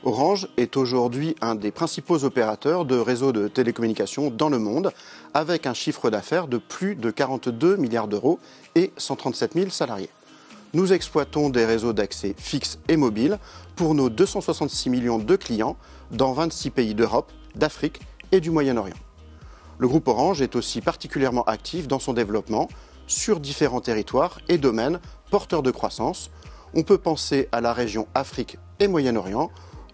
Orange est aujourd'hui un des principaux opérateurs de réseaux de télécommunications dans le monde, avec un chiffre d'affaires de plus de 42 milliards d'euros et 137 000 salariés. Nous exploitons des réseaux d'accès fixe et mobile pour nos 266 millions de clients dans 26 pays d'Europe, d'Afrique et du Moyen-Orient. Le groupe Orange est aussi particulièrement actif dans son développement sur différents territoires et domaines porteurs de croissance. On peut penser à la région Afrique et Moyen-Orient,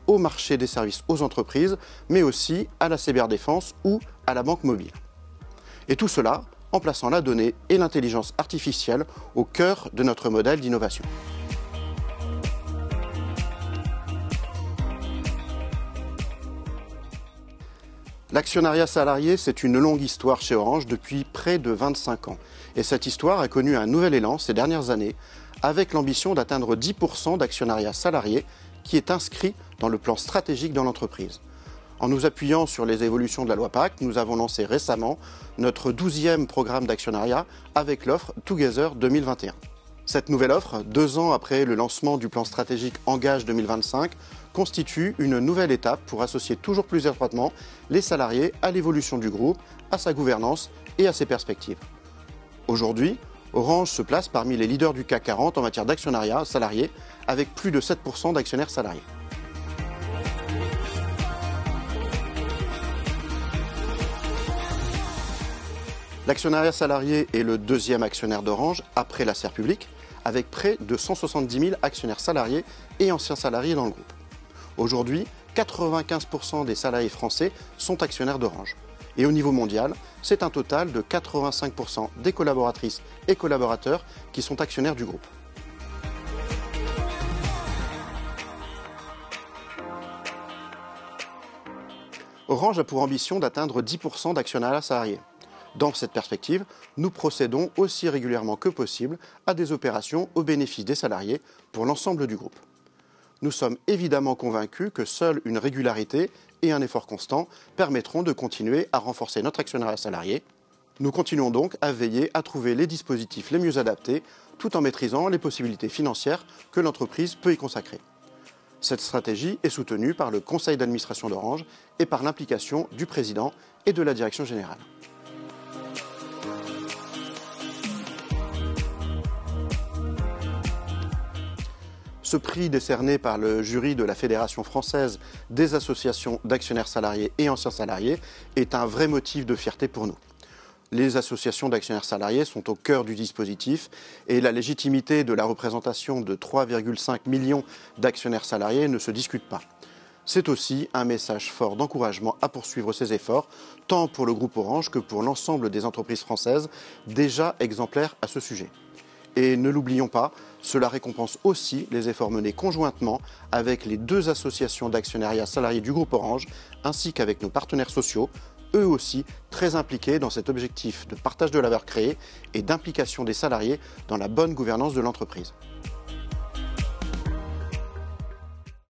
au marché des services aux entreprises, mais aussi à la cyberdéfense ou à la banque mobile. Et tout cela en plaçant la donnée et l'intelligence artificielle au cœur de notre modèle d'innovation. L'actionnariat salarié, c'est une longue histoire chez Orange depuis près de 25 ans. Et cette histoire a connu un nouvel élan ces dernières années, avec l'ambition d'atteindre 10% d'actionnariat salarié qui est inscrit dans le plan stratégique de l'entreprise. En nous appuyant sur les évolutions de la loi Pacte, nous avons lancé récemment notre 12e programme d'actionnariat avec l'offre Together 2021. Cette nouvelle offre, 2 ans après le lancement du plan stratégique Engage 2025, constitue une nouvelle étape pour associer toujours plus étroitement les salariés à l'évolution du groupe, à sa gouvernance et à ses perspectives. Aujourd'hui, Orange se place parmi les leaders du CAC 40 en matière d'actionnariat salarié, avec plus de 7% d'actionnaires salariés. L'actionnariat salarié est le 2e actionnaire d'Orange après la sphère publique, avec près de 170 000 actionnaires salariés et anciens salariés dans le groupe. Aujourd'hui, 95% des salariés français sont actionnaires d'Orange. Et au niveau mondial, c'est un total de 85% des collaboratrices et collaborateurs qui sont actionnaires du groupe. Orange a pour ambition d'atteindre 10% d'actionnariat salarié. Dans cette perspective, nous procédons aussi régulièrement que possible à des opérations au bénéfice des salariés pour l'ensemble du groupe. Nous sommes évidemment convaincus que seule une régularité et un effort constant permettront de continuer à renforcer notre actionnariat salarié. Nous continuons donc à veiller à trouver les dispositifs les mieux adaptés tout en maîtrisant les possibilités financières que l'entreprise peut y consacrer. Cette stratégie est soutenue par le conseil d'administration d'Orange et par l'implication du président et de la direction générale. Ce prix décerné par le jury de la Fédération française des associations d'actionnaires salariés et anciens salariés est un vrai motif de fierté pour nous. Les associations d'actionnaires salariés sont au cœur du dispositif et la légitimité de la représentation de 3,5 millions d'actionnaires salariés ne se discute pas. C'est aussi un message fort d'encouragement à poursuivre ces efforts, tant pour le groupe Orange que pour l'ensemble des entreprises françaises déjà exemplaires à ce sujet. Et ne l'oublions pas, cela récompense aussi les efforts menés conjointement avec les 2 associations d'actionnariat salariés du groupe Orange, ainsi qu'avec nos partenaires sociaux, eux aussi très impliqués dans cet objectif de partage de la valeur créée et d'implication des salariés dans la bonne gouvernance de l'entreprise.